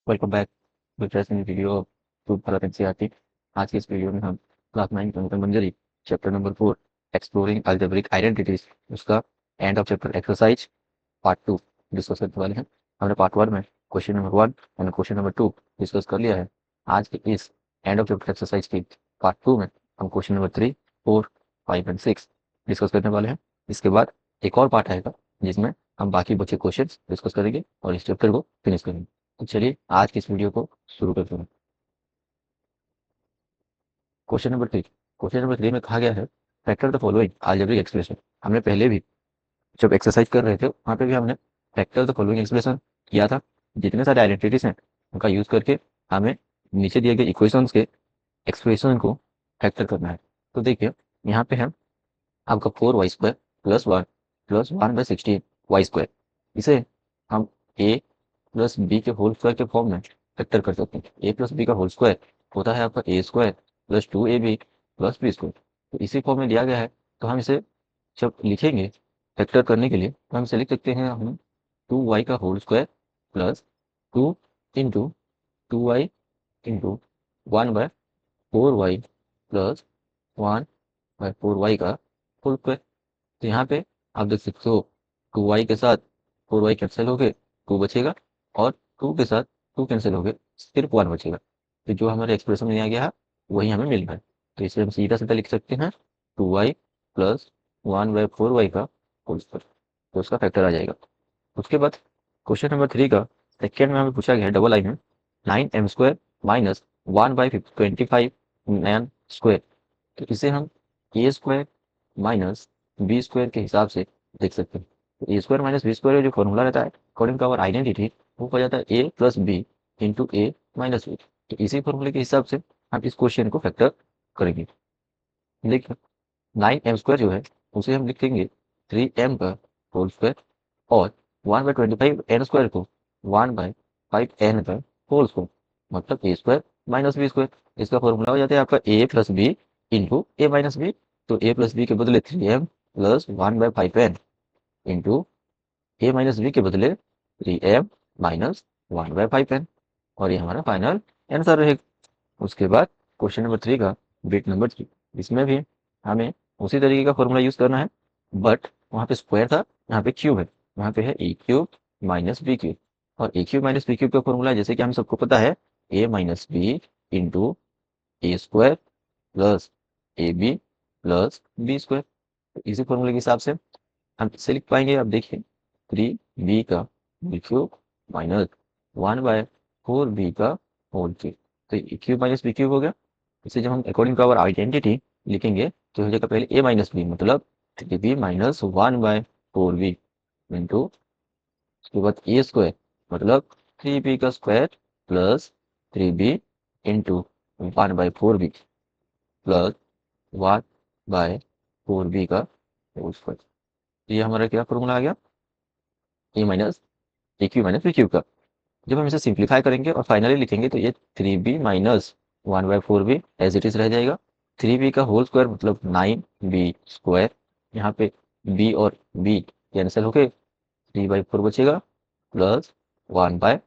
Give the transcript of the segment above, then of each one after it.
Welcome back interesting video to Bharat NCERT. आज की इस वीडियो में हम class 9 Ganita Manjari chapter number 4 exploring algebraic identities उसका end of chapter exercise part 2 discuss करने वाले हैं। हमने पार्ट 1 में क्वेश्चन नंबर 1 और क्वेश्चन नंबर 2 डिस्कस कर लिया है। आज के इस एंड ऑफ चैप्टर एक्सरसाइज की पार्ट 2 में हम क्वेश्चन नंबर 3, 4, 5 एंड 6 डिस्कस करने वाले हैं। इसके बाद एक और पार्ट आएगा जिसमें हम बाकी बचे क्वेश्चन डिस्कस करेंगे और इस चैप्टर को फिनिश करेंगे। तो चलिए आज की इस वीडियो को शुरू करते हैं। क्वेश्चन नंबर 3 में कहा गया है factor the following algebraic expression. हमने पहले भी जब एक्सरसाइज कर रहे थे वहाँ पे भी हमने फैक्टर द फॉलोइंग एक्सप्रेशन किया था। जितने सारे आइडेंटिटीज हैं उनका यूज करके हमें नीचे दिए गए इक्वेशंस के एक्सप्रेशन को फैक्टर करना है। तो देखिए यहाँ पे है आपका 4y² + 1 + 16y²। इसे हम a प्लस बी के होल स्क्वायर के फॉर्म में फैक्टर कर सकते हैं। ए प्लस बी का होल स्क्वायर होता है आपका a² + 2ab + b²। तो इसी फॉर्म में दिया गया है। तो हम इसे जब लिखेंगे फैक्टर करने के लिए तो हम इसे लिख सकते हैं हम 2y का whole square plus 2 into 2y into 1/4y plus 1/4y का होल स्क्वायर। तो यहाँ पे आप देख सकते हो 2y के साथ 4y कैंसिल हो गए, 2 बचेगा और 2 के साथ 2 कैंसिल हो गए, सिर्फ 1 बचेगा। तो जो हमारे एक्सप्रेशन में दिया गया है वही हमें मिल रहा है। तो इसे हम सीधा सीधा लिख सकते हैं 2y प्लस 1/4y का होल स्क्वायर। तो उसका फैक्टर आ जाएगा। उसके बाद क्वेश्चन नंबर 3 का सेकेंड में हमें पूछा गया है डबल लाइन में 9m² माइनस 1/25 नैन स्क्वायर। तो इसे हम a² माइनस b² के हिसाब से देख सकते हैं। तो a² माइनस b² जो फॉर्मूला रहता है अकॉर्डिंग टू आवर आइडेंटिटी वो हो जाता है a plus B into A minus B. तो इसी फॉर्मूले के हिसाब से हम इस क्वेश्चन को फैक्टर करेंगे। देखिए 9m² जो है उसे हम लिखेंगे 3m का होल स्क्वायर और 1/25 n² को 1/5 n का होल स्क्वायर मतलब a² माइनस b²। इसका फॉर्मूला हो जाता है आपका a plus B into A minus B. तो a प्लस बी के बदले 3m प्लस 1/5n इंटू ए माइनस बी के बदले 3m माइनस 1/5n और ये हमारा फाइनल आंसर रहेगा। उसके बाद क्वेश्चन नंबर 3 का बिट नंबर 3, इसमें भी हमें उसी तरीके का फॉर्मूला यूज करना है बट वहाँ पे स्क्वायर था, यहाँ पे क्यूब है। वहाँ पे है a³ माइनस b³ और a³ माइनस b³ का फॉर्मूला जैसे कि हम सबको पता है a minus B into a² plus ab plus b²। इसी फॉर्मूले के हिसाब से हम इसे लिख पाएंगे। अब देखिए 3b का होल क्यूब माइनस 1/4b का होल क्यूब। तो ए क्यूब माइनस बी क्यूब हो गया। इसे जब हम अकॉर्डिंग टू आवर आइडेंटिटी लिखेंगे तो हो जाएगा पहले a माइनस बी मतलब 3b माइनस 1/4b इंटू उसके बाद a² मतलब 3b का square plus 3b into 1/4b plus 1/4b का होल स्क्वायर। ये हमारा क्या फॉर्मूला आ गया ए माइनस ए क्यू माइनस बी क्यू का। जब हम इसे सिंप्लीफाई करेंगे और फाइनली लिखेंगे तो ये 3b minus 1/4b as it is रह जाएगा। 3b का होल स्क्वायर मतलब 9b²। यहाँ पे b और b कैंसिल होके 3/4 बचेगा प्लस 1 बाय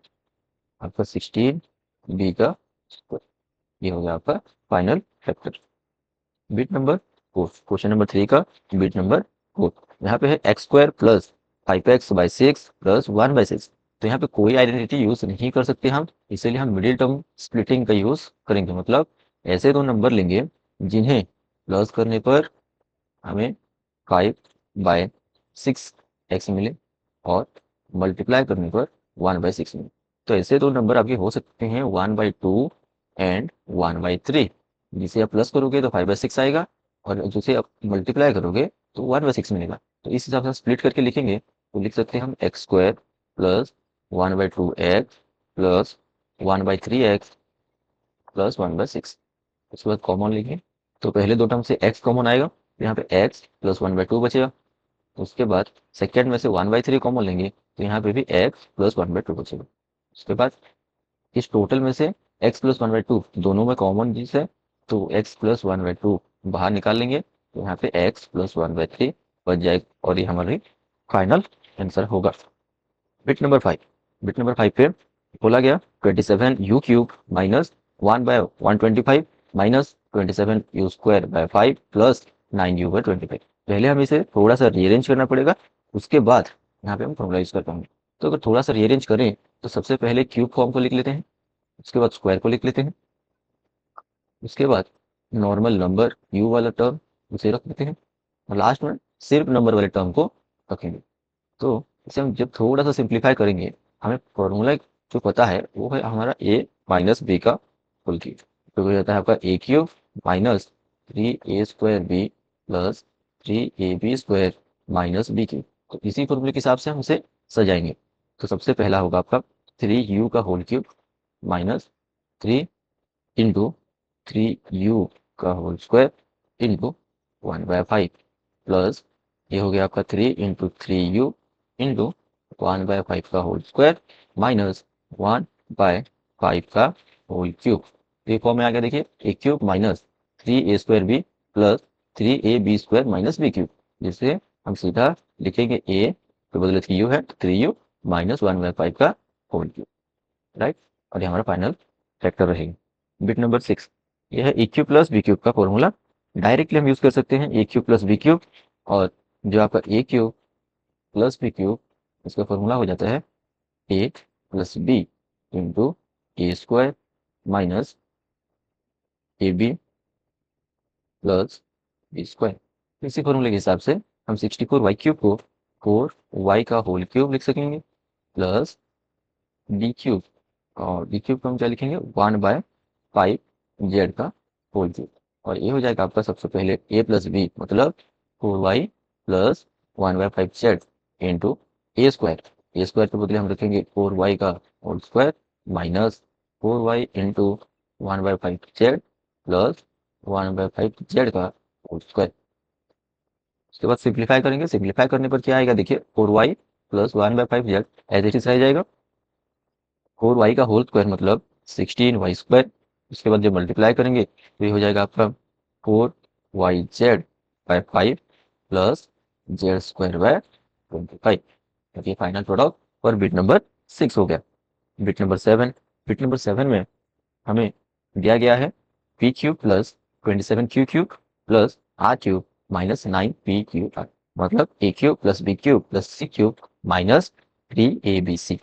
आपका 16b का स्क्वायर। ये हो गया आपका final factor. Bit number 4, question number 3 का बिट नंबर 4। यहाँ पे है x² प्लस 5x/6 प्लस 1/6। तो यहाँ पे कोई आइडेंटिटी यूज नहीं कर सकते हम, इसीलिए हम मिडिल टर्म स्प्लिटिंग का यूज करेंगे। मतलब ऐसे दो नंबर लेंगे जिन्हें प्लस करने पर हमें 5/6x मिले और मल्टीप्लाई करने पर 1/6 मिले। तो ऐसे दो नंबर आपके हो सकते हैं 1/2 एंड 1/3। जिसे आप प्लस करोगे तो 5/6 आएगा और जिसे आप मल्टीप्लाई करोगे तो 1/6 मिलेगा। तो इस हिसाब से स्प्लिट करके लिखेंगे तो लिख सकते हैं हम x² plus 1/2x plus 1/3x plus 1/6। उसके बाद कॉमन लिखें तो पहले दो टर्म से x कॉमन आएगा तो यहाँ पे x प्लस 1/2 बचेगा। उसके बाद सेकेंड में से 1/3 कॉमन लेंगे तो यहाँ पे भी x प्लस 1/2 बचेगा। उसके बाद इस टोटल में से x प्लस 1/2 दोनों में कॉमन चीज है तो x प्लस 1/2 बाहर निकाल लेंगे तो यहाँ पे x प्लस 1/3 बच जाएगा और ये हमारी फाइनल आंसर होगा। बिट नंबर 5, बिट नंबर 5 पे बोला गया 27u³ minus 1/125 minus 27u² 5 plus 9u/25। पहले हमें इसे थोड़ा सा रीअरेंज करना पड़ेगा, उसके बाद यहाँ पे हम फॉर्मूला यूज कर पाएंगे। तो अगर थोड़ा सा रीअरेंज करें तो सबसे पहले क्यूब फॉर्म को लिख लेते हैं, उसके बाद स्क्वायर को लिख लेते हैं, उसके बाद नॉर्मल नंबर u वाला टर्म उसे रख देते हैं, और लास्ट में सिर्फ नंबर वाले टर्म को रखेंगे। तो इसे हम जब थोड़ा सा सिंप्लीफाई करेंगे, हमें फॉर्मूला जो पता है वो है हमारा a माइनस b का होल क्यूब। तो हो जाता है आपका a³ minus 3a² b plus 3ab² minus b³। तो इसी फॉर्मूले के हिसाब से हम इसे सजाएंगे। तो सबसे पहला होगा आपका 3u का whole cube minus 3 into 3u का होल स्क्वायर इंटू 1/5 प्लस ये हो गया आपका 3 इंटू 3u इंटू 1/5 का होल स्क्वायर माइनस 1/5 का होल क्यूब। ये फॉर्म में आ गया, देखिए a³ minus 3a² b plus 3ab² minus b³, जिससे हम सीधा लिखेंगे a के बदले 3u है तो 3u माइनस 1/5 का होल क्यूब, राइट। और ये हमारा फाइनल फैक्टर रहेगा। बिट नंबर 6, यह है a³ प्लस b³ का फॉर्मूला। डायरेक्टली हम यूज कर सकते हैं a³ प्लस b³, और जो आपका a³ प्लस b³ इसका फॉर्मूला हो जाता है a plus b into a² minus ab plus b²। इसी फॉर्मूले के हिसाब से हम 64y³ को 4y का होल क्यूब लिख सकेंगे प्लस b³, और b³ को हम क्या लिखेंगे 1/5 z का होल क्यूब। और ये हो जाएगा आपका सबसे पहले a प्लस b मतलब 4y plus 1/5 z into a² के बदले हम रखेंगे 4y का whole square minus 4y into 1/5 z plus 1/5 z का होल स्क्वायर। उसके बाद सिंप्लीफाई करेंगे, सिंप्लीफाई करने पर क्या आएगा, देखिए 4y plus 1/5 z as it is रह जाएगा। 4y का होल स्क्वायर मतलब 16y²। उसके बाद जब मल्टीप्लाई करेंगे तो ये हो जाएगा आपका 4yz/5 प्लस z²/25। ये फाइनल प्रोडक्ट और बिट नंबर 6 हो गया। बिट नंबर 7, बिट नंबर 7 में हमें दिया गया है p³ plus 27q³ plus r³ minus 9p³ मतलब a³ plus b³ plus c³ minus 3abc।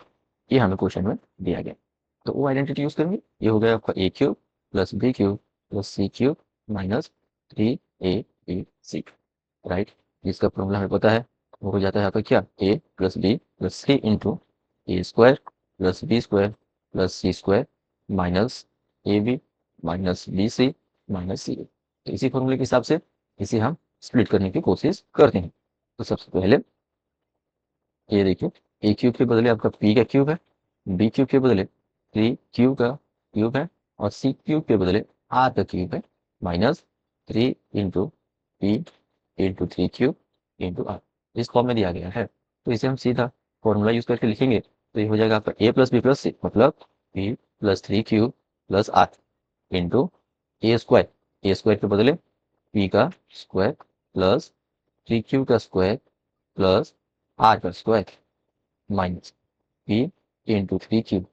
ये हमें क्वेश्चन में दिया गया, तो वो आइडेंटिटी यूज करेंगे। ये हो गया आपका a³ plus b³ plus c³ minus 3abc, right. जिसका फॉर्मूला हमें पता है वो हो जाता है आपका क्या a plus b plus C into a² plus b² plus c² minus ab minus bc minus C. तो इसी फॉर्मूले के हिसाब से इसे हम स्प्लिट करने की कोशिश करते हैं। तो सबसे पहले ये देखिए a³ के बदले आपका p का क्यूब है, b³ के बदले 3q का क्यूब है, और c³ के बदले r का क्यूब है minus 3 into p into 3q into r। इस फॉर्म में दिया गया है, तो इसे हम सीधा फॉर्मूला यूज करके लिखेंगे। तो ये हो जाएगा आपका a plus b plus c मतलब p plus 3q plus r into a² के बदले p का स्क्वायर प्लस 3q का स्क्वायर प्लस r का square minus p into 3q,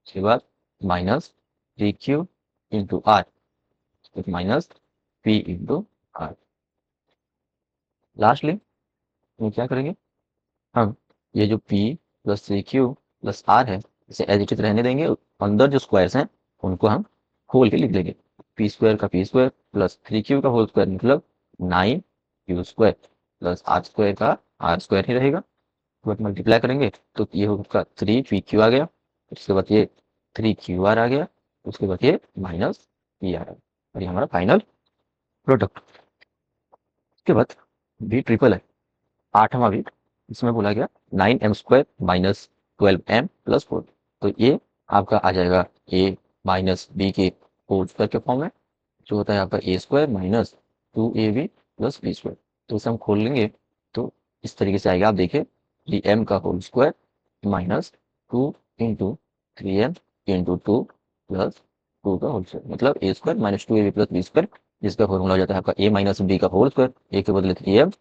उसके बाद minus 3q into r minus p into r। Lastly हम क्या करेंगे, हम ये जो p plus 3q plus r है इसे एज इट इज रहने देंगे, अंदर जो स्क्वायर्स हैं उनको हम खोल के लिख देंगे। p² का p² प्लस 3q का होल स्क्वायर मतलब 9q² प्लस r² का r² ही रहेगा। बट मल्टीप्लाई करेंगे तो ये होगा 3pq आ गया, उसके बाद ये 3qr आ गया, उसके बाद ये माइनस p आ गया, और ये हमारा फाइनल प्रोडक्ट। उसके बाद b ट्रिपल है 8वां बीट, इसमें बोला गया 9m² माइनस 12m प्लस 4। तो ये आपका आ जाएगा a माइनस b के होल स्क्वायर के फॉर्म में, जो होता है आपका a² minus 2ab plus b²। तो इसे हम खोल लेंगे तो इस तरीके से आएगा, आप देखिए 3m का whole square minus 2 into 3m into 2 plus 2 का होल स्क्वायर मतलब a² minus 2ab plus b², जिसका फॉर्मूला हो जाता है आपका a माइनस b का होल स्क्वायर, a के बदले 3m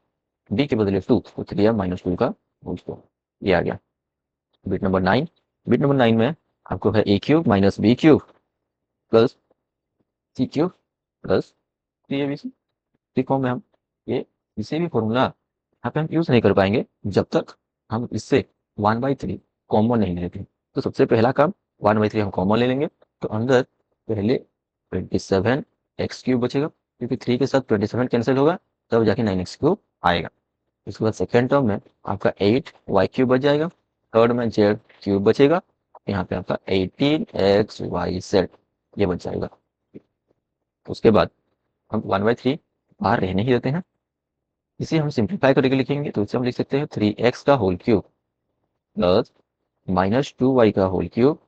b के बदले 2 तो 3m माइनस 2 का होल स्क्वायर। ये आ गया बिट नंबर 9। बिट नंबर 9 में आपको है A cube minus B cube plus C cube plus 3abc। Form में हम ये किसी भी फॉर्मूला यहाँ पे हम यूज नहीं कर पाएंगे जब तक हम इससे 1/3 कॉमन नहीं लेते। तो सबसे पहला काम 1/3 हम कॉमन ले लेंगे, तो अंदर पहले 27x³ बचेगा, क्योंकि 3 के साथ 27 कैंसिल होगा, तब जाके 9x³ आएगा। उसके बाद सेकेंड टर्म में आपका 8y³ बच जाएगा, थर्ड में z³ बचेगा, यहाँ पे आपका 18xyz ये बच जाएगा। उसके बाद हम 1/3 बाहर रहने ही देते हैं, इसे हम सिंप्लीफाई करके लिखेंगे, तो इसे हम लिख सकते हैं 3x का होल क्यूब प्लस -2y का होल क्यूब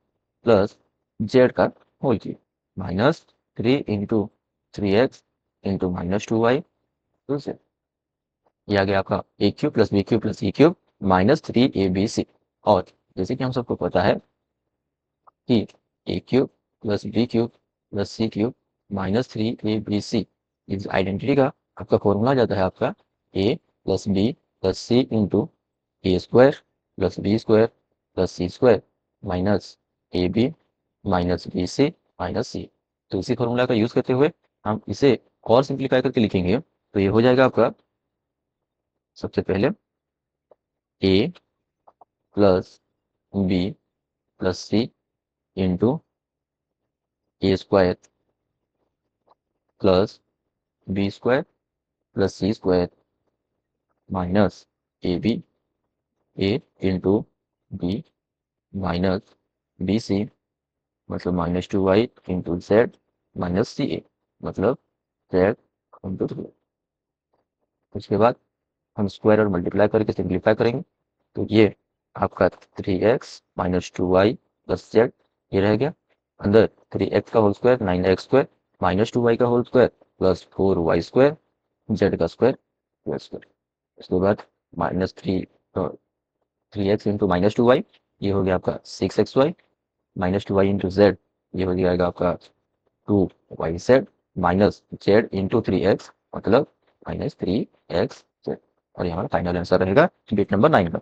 प्लस z का whole cube minus 3 into 3x into -2y तो z। ये आ गया आपका ए cube plus B cube plus C cube minus 3abc। और जैसे कि हम सबको पता है कि A cube plus B cube plus C cube minus 3abc इस आइडेंटिटी का आपका फॉर्मूला जाता है आपका a plus B plus C into A square plus B square plus C square minus A B minus B C minus C. तो इसी formula का use करते हुए हम इसे और सिंप्लीफाई करके लिखेंगे, तो ये हो जाएगा आपका सबसे पहले A plus B plus C into A square plus B square plus C square minus A B A into B minus B C मतलब -2y into Z minus C A मतलब जेड इंटू 3। उसके बाद हम square और multiply करके simplify करेंगे, तो ये आपका 3x minus 2y plus Z ये रह गया, अंदर 3x का whole square 9x square minus 2y का whole square plus 4y square Z का स्क्वायर प्लस स्क्वायर। उसके बाद -3x इंटू -2y ये हो गया आपका 6xy -2y इंटू जेड ये हो जाएगा आपका 2yz minus Z into 3x मतलब -3xz। और यहाँ फाइनल आंसर रहेगा बिट नंबर 9 का।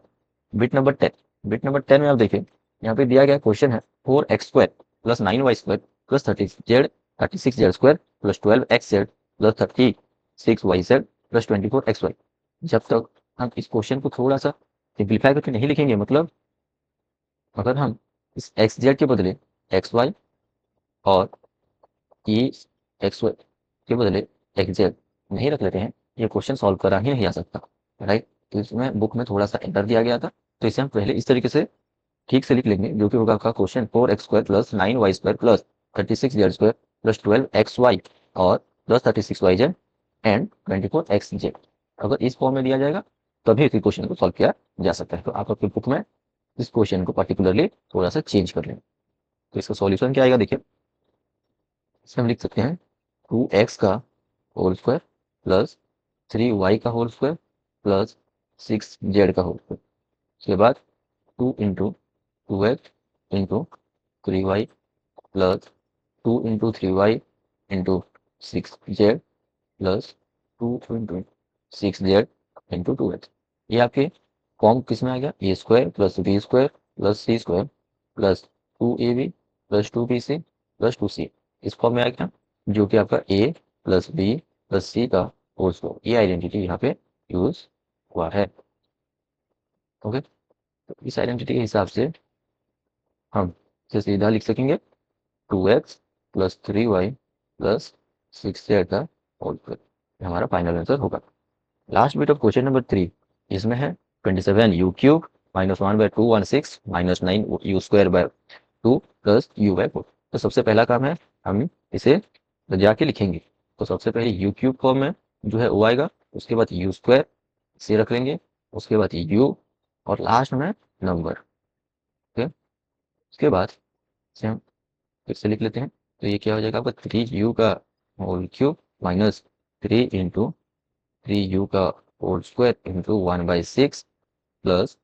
बिट नंबर 10, बिट नंबर 10 में आप देखिए यहाँ पे दिया गया क्वेश्चन है 4x² plus 9y² plus 36z² plus 12xz plus 36yz plus 24xy। जब तक हम इस क्वेश्चन को थोड़ा सा सिंप्लीफाई करके नहीं लिखेंगे, मतलब अगर हम इस xz के बदले xy और ई xy के बदले xz नहीं रख लेते हैं, ये क्वेश्चन सॉल्व करा ही नहीं जा सकता, राइट। तो इसमें बुक में थोड़ा सा एरर दिया गया था, तो इसे हम पहले इस तरीके से ठीक से लिख लेंगे, जो कि होगा आपका question 4x² plus 9y² plus 36z² plus 12xy और प्लस 36yz एंड 24xz। अगर इस फॉर्म में दिया जाएगा तभी इस क्वेश्चन को सॉल्व किया जा सकता है। तो आप अपनी बुक में इस क्वेश्चन को पर्टिकुलरली थोड़ा सा चेंज कर लें। तो इसका सॉल्यूशन क्या आएगा देखिए, इसमें हम लिख सकते हैं 2x का होल स्क्वायर प्लस 3y का होल स्क्वायर प्लस 6z का होल स्क्वायर। उसके बाद 2 into 2x into 3y plus 2 into 3y into 6z plus 2 into 6z into 2x। ये आपके फॉर्म किस में आ गया, A square plus B square plus C square plus 2ab plus 2bc plus 2c इस form में आ गया, जो कि आपका a प्लस बी प्लस सी का होल स्क्वायर। ये आइडेंटिटी यहाँ पे यूज हुआ है। ओके, तो इस आइडेंटिटी के हिसाब से हम इसे सीधा लिख सकेंगे 2x plus 3y plus 6z का होल स्क्वायर हमारा फाइनल आंसर होगा। Last bit of question number 3, इसमें है 27u³ minus 1/216 minus 9u² 2 plus u/4। तो सबसे पहला काम है हम इसे जाके लिखेंगे, तो सबसे पहले u³ फॉर्म में जो है वो आएगा, उसके बाद u² से रख लेंगे, उसके बाद u और लास्ट में नंबर। ओके, उसके बाद इसे हम फिर से लिख लेते हैं, तो ये क्या हो जाएगा आपका 3u का whole cube minus 3 into 3u का whole square into 1/6 plus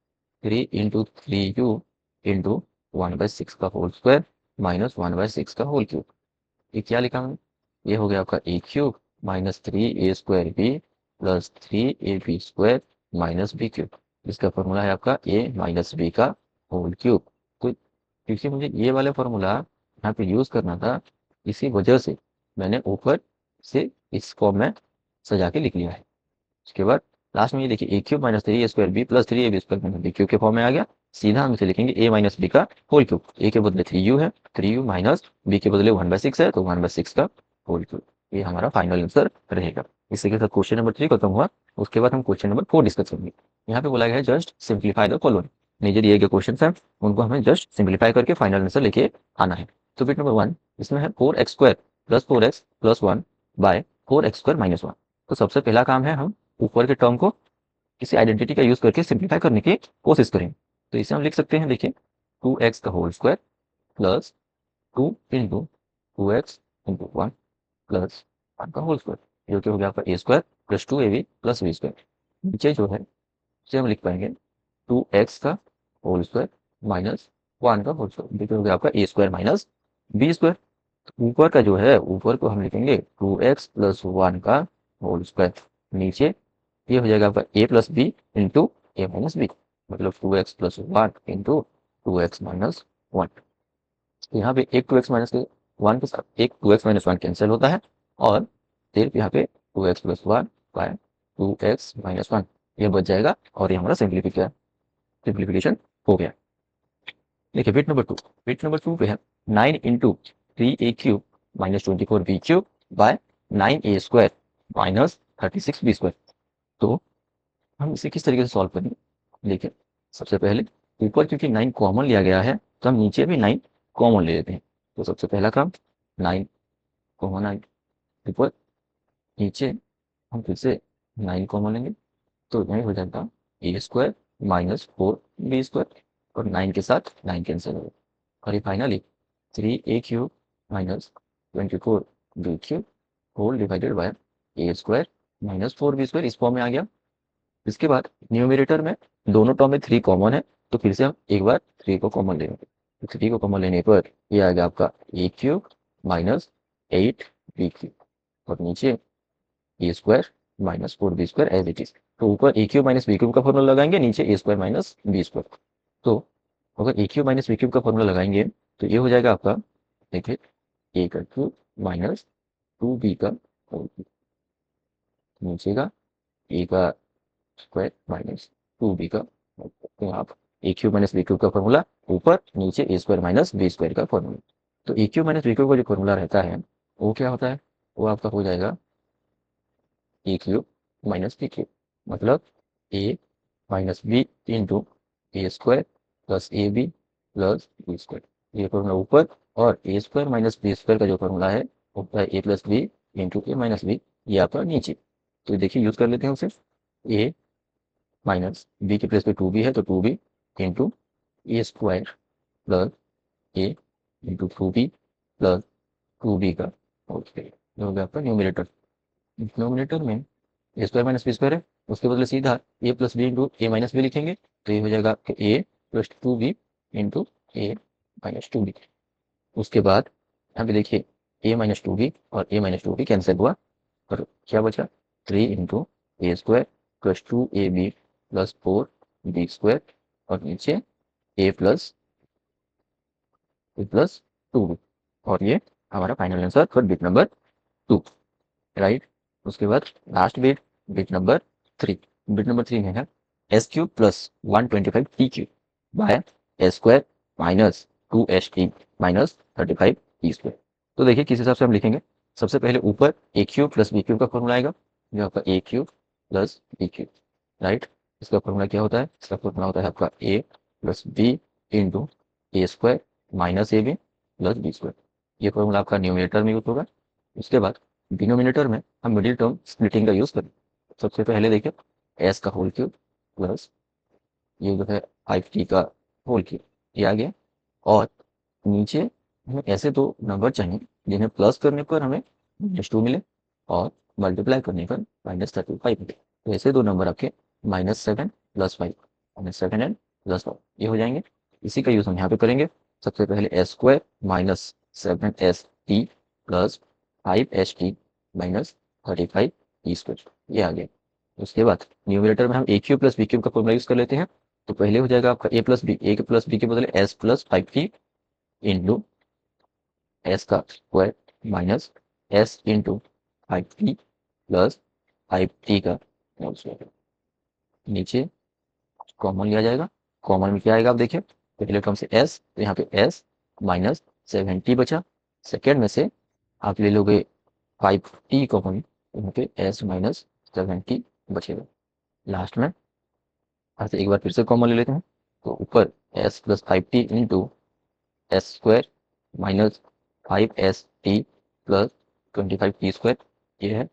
3 into 3u into 1/6 का होल स्क्वायर माइनस 1/6 का होल क्यूब। ये क्या लिखा हमने, ये हो गया आपका a³ minus 3a² plus 3ab² minus b³ इसका फॉर्मूला है आपका a माइनस b का होल क्यूब। तो क्योंकि मुझे ये वाला फॉर्मूला यहाँ पे यूज़ करना था, इसी वजह से मैंने ऊपर से इस फॉर्म में सजा के लिख लिया है। उसके बाद लास्ट में ये देखिए A cube minus three A square B plus three A B square minus B cube के फॉर्म में आ गया। सीधा हम इसे लिखेंगे ए माइनस बी का होल क्यूब। ए के बदले थ्री यू है, थ्री यू माइनस बी के बदले वन बाई सिक्स है, तो वन बाई सिक्स का होल क्यूब। ये हमारा फाइनल आंसर रहेगा। इसी के साथ क्वेश्चन नंबर 3 खत्म हुआ। उसके बाद हम क्वेश्चन नंबर 4 डिस्कस करेंगे। यहाँ पे बोला गया है जस्ट सिंप्लीफाई द फॉलोइंग। नीचे दिए गए क्वेश्चन हैं, उनको हमें जस्ट सिंप्लीफाई करके फाइनल आंसर लेके आना है। तो बिट नंबर 1 इसमें है four x square plus four x plus one by four x square minus one. तो सबसे पहला काम है हम ऊपर के टर्म को किसी आइडेंटिटी का यूज करके सिंप्लीफाई करने की कोशिश करें। तो इसे हम लिख सकते हैं, देखिए टू एक्स का whole square plus two into two X into one plus one का होल स्क्वायर, जो कि हो गया आपका A square plus two A B plus B square. नीचे जो है उसे हम लिख पाएंगे टू एक्स का होल स्क्वायर माइनस वन का होल स्क्वायर, जो कि हो गया आपका A square minus B square. ऊपर का जो है ऊपर को हम लिखेंगे टू एक्स प्लस वन का होल स्क्वायर। नीचे ये हो जाएगा आपका ए प्लस बी इंटू ए माइनस बी, मतलब two X plus one into two X minus one. यहाँ पे एक टू एक्स माइनस के वन के साथ एक two X minus one cancel होता है, और सिर्फ यहाँ पे two X plus one by two X minus one ये बच जाएगा, और ये हमारा सिंप्लीफिकेशन हो गया। देखिए बिट नंबर टू पे है nine into three A cube minus twenty four B cube by nine A square minus thirty six B square. तो हम इसे किस तरीके से सॉल्व करेंगे, देखिए सबसे पहले ऊपर क्योंकि नाइन कॉमन लिया गया है, तो हम नीचे भी नाइन कॉमन ले लेते हैं। तो सबसे पहला काम नाइन कॉमन आए ऊपर, नीचे हम फिर से नाइन कॉमन लेंगे, तो यही हो जाएगा A square minus four B square, और नाइन के साथ नाइन कैंसिल होगा, और ये finally three A cube minus twenty four B cube whole divided by A square minus four B square इस फॉर्म में आ गया। इसके बाद न्यूमरेटर में दोनों टर्म में थ्री कॉमन है, तो फिर से हम एक बार थ्री को कॉमन लेंगे। तो थ्री को कॉमन लेने पर ये आ गया आपका ए cube minus eight b cube, और नीचे a square minus four B square as it is. तो ऊपर a cube minus B cube का फॉर्मूला लगाएंगे, नीचे a square minus B square. तो अगर a cube minus B cube का फॉर्मूला लगाएंगे तो ये हो जाएगा आपका, देखिए ए का क्यूब माइनस टू बी का होल क्यूब, नीचे का ए का स्क्वायर माइनस टू बी का होल क्यूब। तो आप ए क्यूब माइनस बी क्यूब का फॉर्मूला ऊपर, नीचे a square minus B square का फॉर्मूला। तो ए क्यूब माइनस बी क्यूब का जो फॉर्मूला रहता है वो क्या होता है, वो आपका हो जाएगा a cube minus B cube, मतलब a minus B into A square plus a B plus B square, ये फॉर्मूला ऊपर। और a square minus B square का जो फॉर्मूला है वो होता है a plus B into A minus b, ये आपका नीचे। तो देखिए यूज कर लेते हैं उसे, ए माइनस बी के प्लेस पे टू बी है तो two B into A square plus A into two B plus two B का होल स्क्वायर, जो हो गया आपका न्यूमिनेटर। डिनोमिनेटर में A square minus B square है, उसके बदले सीधा A plus B into A minus B लिखेंगे, तो ये हो जाएगा आपके A plus two B into A minus two B. उसके बाद यहाँ पे देखिए ए माइनस टू बी और A minus two B cancel हुआ, और क्या बचा three into A square plus two A B plus four B square, और नीचे ए प्लस टू बी, और ये हमारा final answer for bit number two, right. उसके बाद last bit, bit number three. Bit number three में है S cube plus one twenty five T cube by S square minus two S T minus thirty five T square. तो देखिए किस हिसाब से हम लिखेंगे, सबसे पहले ऊपर a cube plus B cube का फॉर्मूला आएगा, जो आपका ए cube plus B cube, right. इसका फॉर्मूला क्या होता है, इसका फॉर्मूला होता है आपका ए plus B into A square minus A B plus B square. ये फॉर्मूला आपका न्यूमिनेटर में यूज होगा। उसके बाद डिनोमिनेटर में हम मिडिल टर्म स्प्लिटिंग का यूज करें। सबसे पहले देखिए एस का होल क्यूब प्लस ये जो है फाइव टी का होल क्यूब, ये आ गया। और नीचे हमें ऐसे दो नंबर चाहिए जिन्हें प्लस करने पर हमें माइनस टू मिले, और मल्टीप्लाई करने पर माइनस थर्टी फाइव मिले। तो ऐसे दो नंबर आपके minus seven plus five, minus seven and plus five ये हो जाएंगे। इसी का यूज हम यहाँ पे करेंगे। सबसे पहले S square minus seven S T plus five S T minus thirty five T square, ये आ गया। उसके बाद न्यूमरेटर में हम ए क्यूब प्लस बी क्यूब का फॉर्मूला यूज कर लेते हैं। तो पहले हो जाएगा आपका ए प्लस बी, ए के प्लस बी के बदले s plus five t into s का square minus s into 5t plus 5t का होल स्क्वायर। नीचे कॉमन लिया जाएगा, कॉमन में क्या आएगा आप देखिए, पहले टर्म से एस, तो यहाँ पे एस माइनस 7t बचा, सेकेंड में से आप ले लोगे 5t कॉमन, तो यहाँ पे एस माइनस 7t बचेगा। लास्ट में यहाँ से एक बार फिर से कॉमन ले लेते हैं, तो ऊपर S plus 5t into S square minus 5st plus 25t square ये है।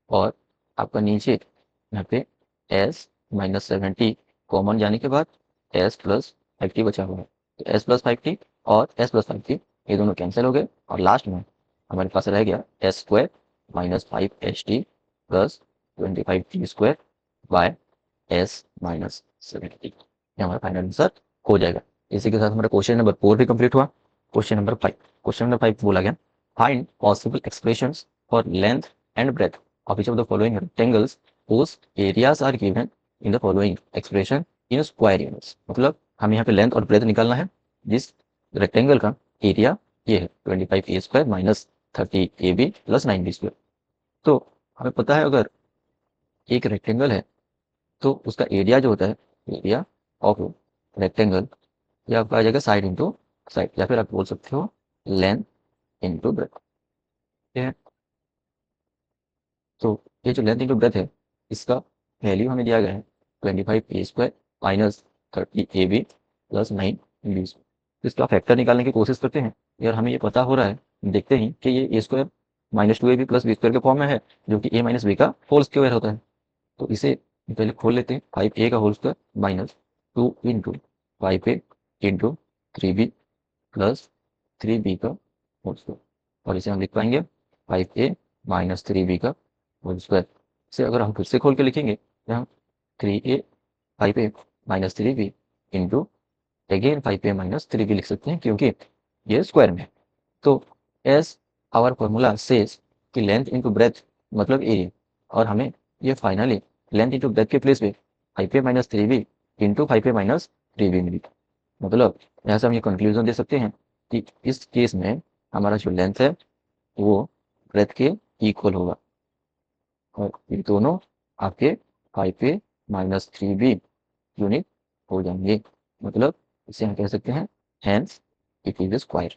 और आपका नीचे यहाँ पे एस माइनस 7t कॉमन जाने के बाद एस प्लस 5t बचा हुआ है, तो एस प्लस 5t और एस प्लस 5t ये दोनों कैंसिल हो गए, और लास्ट में हमारे पास रह गया S square minus 5st plus 25t square by S minus 7t। ये हमारा फाइनल आंसर हो जाएगा। इसी के साथ हमारा क्वेश्चन नंबर 4 भी कंप्लीट हुआ। क्वेश्चन नंबर 5 बोला गया, find possible expressions for length and breadth of each of the following rectangles whose areas are given in the following expression in square units। मतलब हमें यहाँ पे लेंथ और ब्रेथ निकालना है जिस रेक्टेंगल का एरिया ये है 25a square minus 30ab plus 9b square. तो हमें पता है अगर एक रेक्टेंगल है तो उसका एरिया जो होता है, एरिया ऑफ रेक्टेंगल, या आपका आ जाएगा साइड इंटू साइड, या फिर आप बोल सकते हो लेंथ इंटू ब्रेथ। ठीक है, तो ये जो लेंथ इंटू ब्रेथ है इसका वैल्यू हमें दिया गया है 25a square minus 30ab plus 9b square. तो इसका फैक्टर निकालने की कोशिश करते हैं, यार हमें ये पता हो रहा है, देखते ही कि ये a square minus 2ab plus B square के फॉर्म में है, जो कि a माइनस बी का होल स्क्वायर होता है। तो इसे पहले खोल लेते हैं, 5a का whole square minus 2 into 5a into 3b plus 3b का होल स्क्वायर, और इसे हम लिख पाएंगे 5a माइनस 3b का होल स्क्वायर। इसे अगर हम फिर से खोल के लिखेंगे, यहाँ 3a 5a minus 3b into again 5a minus 3b लिख सकते हैं क्योंकि ये स्क्वायर में है। तो एस आवर फॉर्मूला सेज कि लेंथ इंटू ब्रेथ मतलब एरिया, और हमें ये फाइनली लेंथ इंटू ब्रेथ के प्लेस पे 5a minus 3b into 5a minus 3b मिली। मतलब यहाँ से हम ये कंक्लूजन दे सकते हैं कि इस केस में हमारा जो लेंथ है वो ब्रेथ के इक्वल होगा, और ये दोनों आपके 5a माइनस 3b यूनिट हो जाएंगे। मतलब इसे हम कह सकते हैं हैंस इट इज स्क्वायर,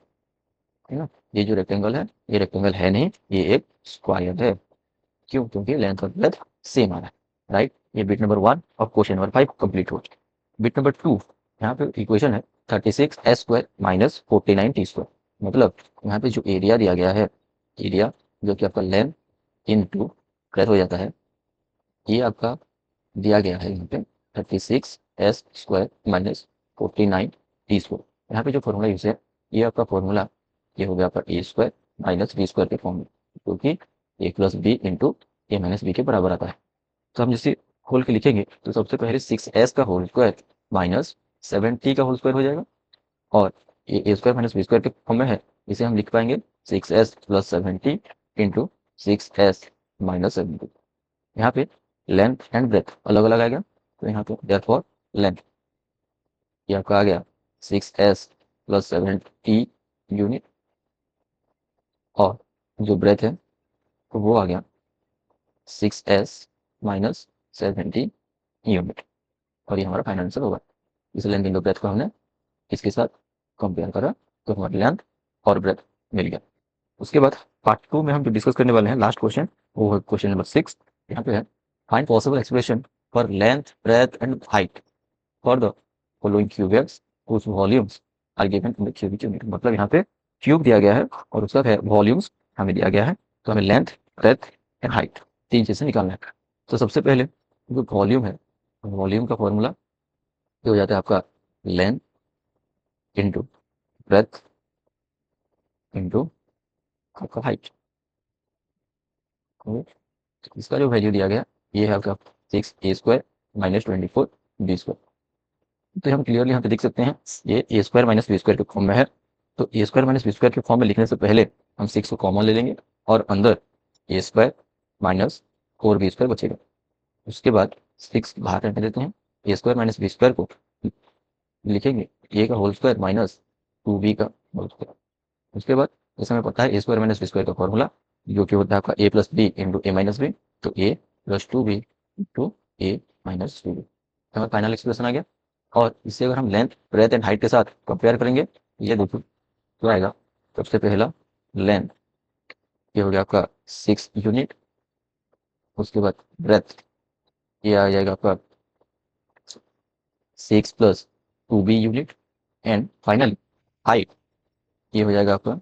है ना। ये जो रेक्टेंगल है ये रेक्टेंगल है नहीं, ये एक स्क्वायर है। क्यों? क्योंकि लेंथ और ब्रेथ सेम आ रहा है, राइट। ये बिट नंबर 1 और क्वेश्चन नंबर 5 कंप्लीट हो। बिट नंबर 2, यहाँ पे इक्वेशन है 36s square minus 49t square. मतलब यहाँ पे जो एरिया दिया गया है, एरिया जो कि आपका लेंथ इनटू ब्रेथ हो जाता है, ये आपका दिया गया है यहाँ पे 36s square minus 49t square. यहाँ पे जो फॉर्मूला यूज है ये आपका फॉर्मूला ये हो गया आपका A square minus B square के फॉर्म में, क्योंकि ए प्लस बी इंटू ए माइनस बी के बराबर आता है। तो हम जैसे खोल के लिखेंगे तो सबसे पहले 6s का होल स्क्वायर माइनस 7t का होल स्क्वायर हो जाएगा, और ये ए स्क्वायर माइनस बी स्क्वायर के फॉर्म में है, इसे हम लिख पाएंगे 6s plus 7t into 6s minus 7t। यहाँ पे लेंथ एंड ब्रेथ अलग अलग आएगा, तो यहाँ पे देयरफॉर लेंथ ये आपका आ गया 6s प्लस 7t यूनिट, और जो ब्रेथ है तो वो आ गया 6s माइनस 7t यूनिट, और ये हमारा फाइनल आंसर होगा। इस लेंथ इंटू ब्रेथ को हमने इसके साथ कंपेयर करा तो हमारी लेंथ और ब्रेथ मिल गया। उसके बाद पार्ट 2 में हम जो डिस्कस करने वाले हैं लास्ट क्वेश्चन, वो है क्वेश्चन नंबर 6। यहाँ पे है find possible expression for length breadth and height for the following cubes whose volumes are given in the cubic unit। मतलब यहाँ पे क्यूब दिया गया है और उसका वॉल्यूम्स हमें दिया गया है, तो हमें लेंथ ब्रेथ एंड हाइट तीन चीजें निकालना है। तो सबसे पहले जो वॉल्यूम है, वॉल्यूम का फॉर्मूला ये हो जाता है आपका लेंथ इंटू ब्रेथ इंटू आपका हाइट। इसका जो वैल्यू दिया गया ये है आपका 6a square minus 24b square. तो हम क्लियरली यहाँ पे देख सकते हैं ये ए स्क्वायर माइनस बी स्क्वायर के फॉर्म में है, तो ए स्क्वायर माइनस बी स्क्वायर के फॉर्म में लिखने से पहले हम 6 को कॉमन ले लेंगे और अंदर ए स्क्वायर माइनस 4b स्क्वायर बचेगा। उसके बाद 6 बाहर रहने देते हैं, ए स्क्वायर माइनस बी स्क्वायर को लिखेंगे ए का होल स्क्वायर माइनस 2b का उसके बाद जैसे हमें पता है ए स्क्वायर माइनस बी स्क्वायर का फॉर्मूला जो कि होता है आपका ए प्लस बी इंटू ए माइनस बी, तो ए प्लस टू बी इंटू ए माइनस टू बी हमारा फाइनल एक्सप्रेशन आ गया। और इसे अगर हम लेंथ ब्रेथ एंड हाइट के साथ कंपेयर करेंगे, ये देखो तो आएगा सबसे पहला लेंथ, ये हो गया आपका 6 यूनिट। उसके बाद ब्रेथ ये आ जाएगा आपका 6 + 2b unit. And finally height ये हो जाएगा आपका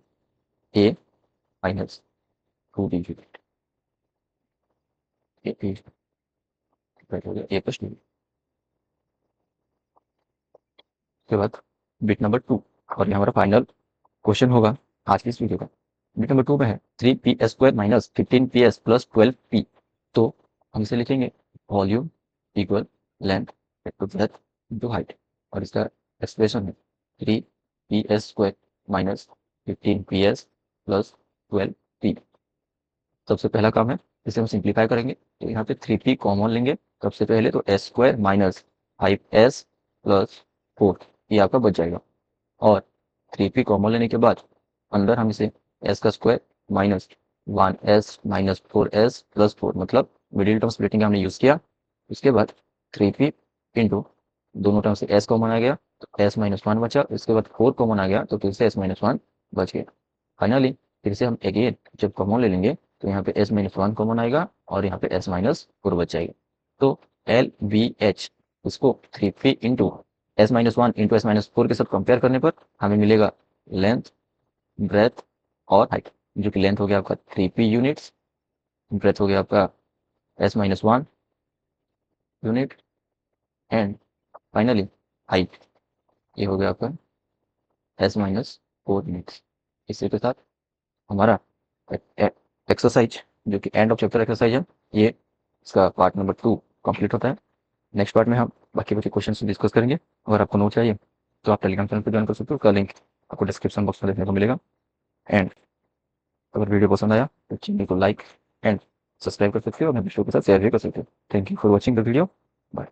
ए माइनस 2b यूनिट। हो गया ए प्लस 2। उसके बाद बिट नंबर 2, और ये हमारा फाइनल क्वेश्चन होगा आज की इस वीडियो का। बिट नंबर 2 में है 3p² minus 15ps plus 12p। तो हम इसे लिखेंगे volume equal length into breadth into height, और इसका एक्सप्रेशन है 3p² minus 15ps plus 12p। सबसे पहला काम है इसे हम सिंप्लीफाई करेंगे, तो यहाँ पे 3p कॉमन लेंगे सबसे पहले, तो s² माइनस 5s प्लस 4 ये आपका बच जाएगा। और 3p कॉमन लेने के बाद अंदर हम इसे s का square minus 1s minus 4s plus 4, मतलब मिडिल टर्म स्प्लिटिंग हमने यूज़ किया। उसके बाद 3p इंटू दोनों टर्म से s कॉमन आ गया तो s माइनस 1 बचा, उसके बाद 4 कॉमन आ गया तो फिर से s माइनस 1 बच गया। फाइनली फिर से हम अगेन जब कॉमन ले लेंगे तो यहाँ पे s माइनस 1 कॉमन आएगा और यहाँ पे s माइनस 4 बच जाएगा। तो एल वी एच इसको 3p into s minus 1 into s minus 4 के साथ कंपेयर करने पर हमें मिलेगा लेंथ ब्रेथ और हाइट, जो कि लेंथ हो गया आपका 3p यूनिट्स, ब्रेथ हो गया आपका s minus 1 unit, and finally height ये हो गया आपका s माइनस 4 यूनिट्स। इसी के साथ हमारा एक्सरसाइज जो कि एंड ऑफ चैप्टर एक्सरसाइज है, ये इसका पार्ट नंबर 2 कंप्लीट होता है। नेक्स्ट पार्ट में हम बाकी बचे क्वेश्चन डिस्कस करेंगे। अगर आपको नोट चाहिए तो आप टेलीग्राम चैनल पर ज्वाइन कर सकते हो, उसका लिंक आपको डिस्क्रिप्शन बॉक्स में देखने को मिलेगा। एंड अगर वीडियो पसंद आया तो चैनल को लाइक एंड सब्सक्राइब कर सकते हो और अपने दोस्तों के साथ शेयर भी कर सकते हो। Thank you for watching the video. Bye.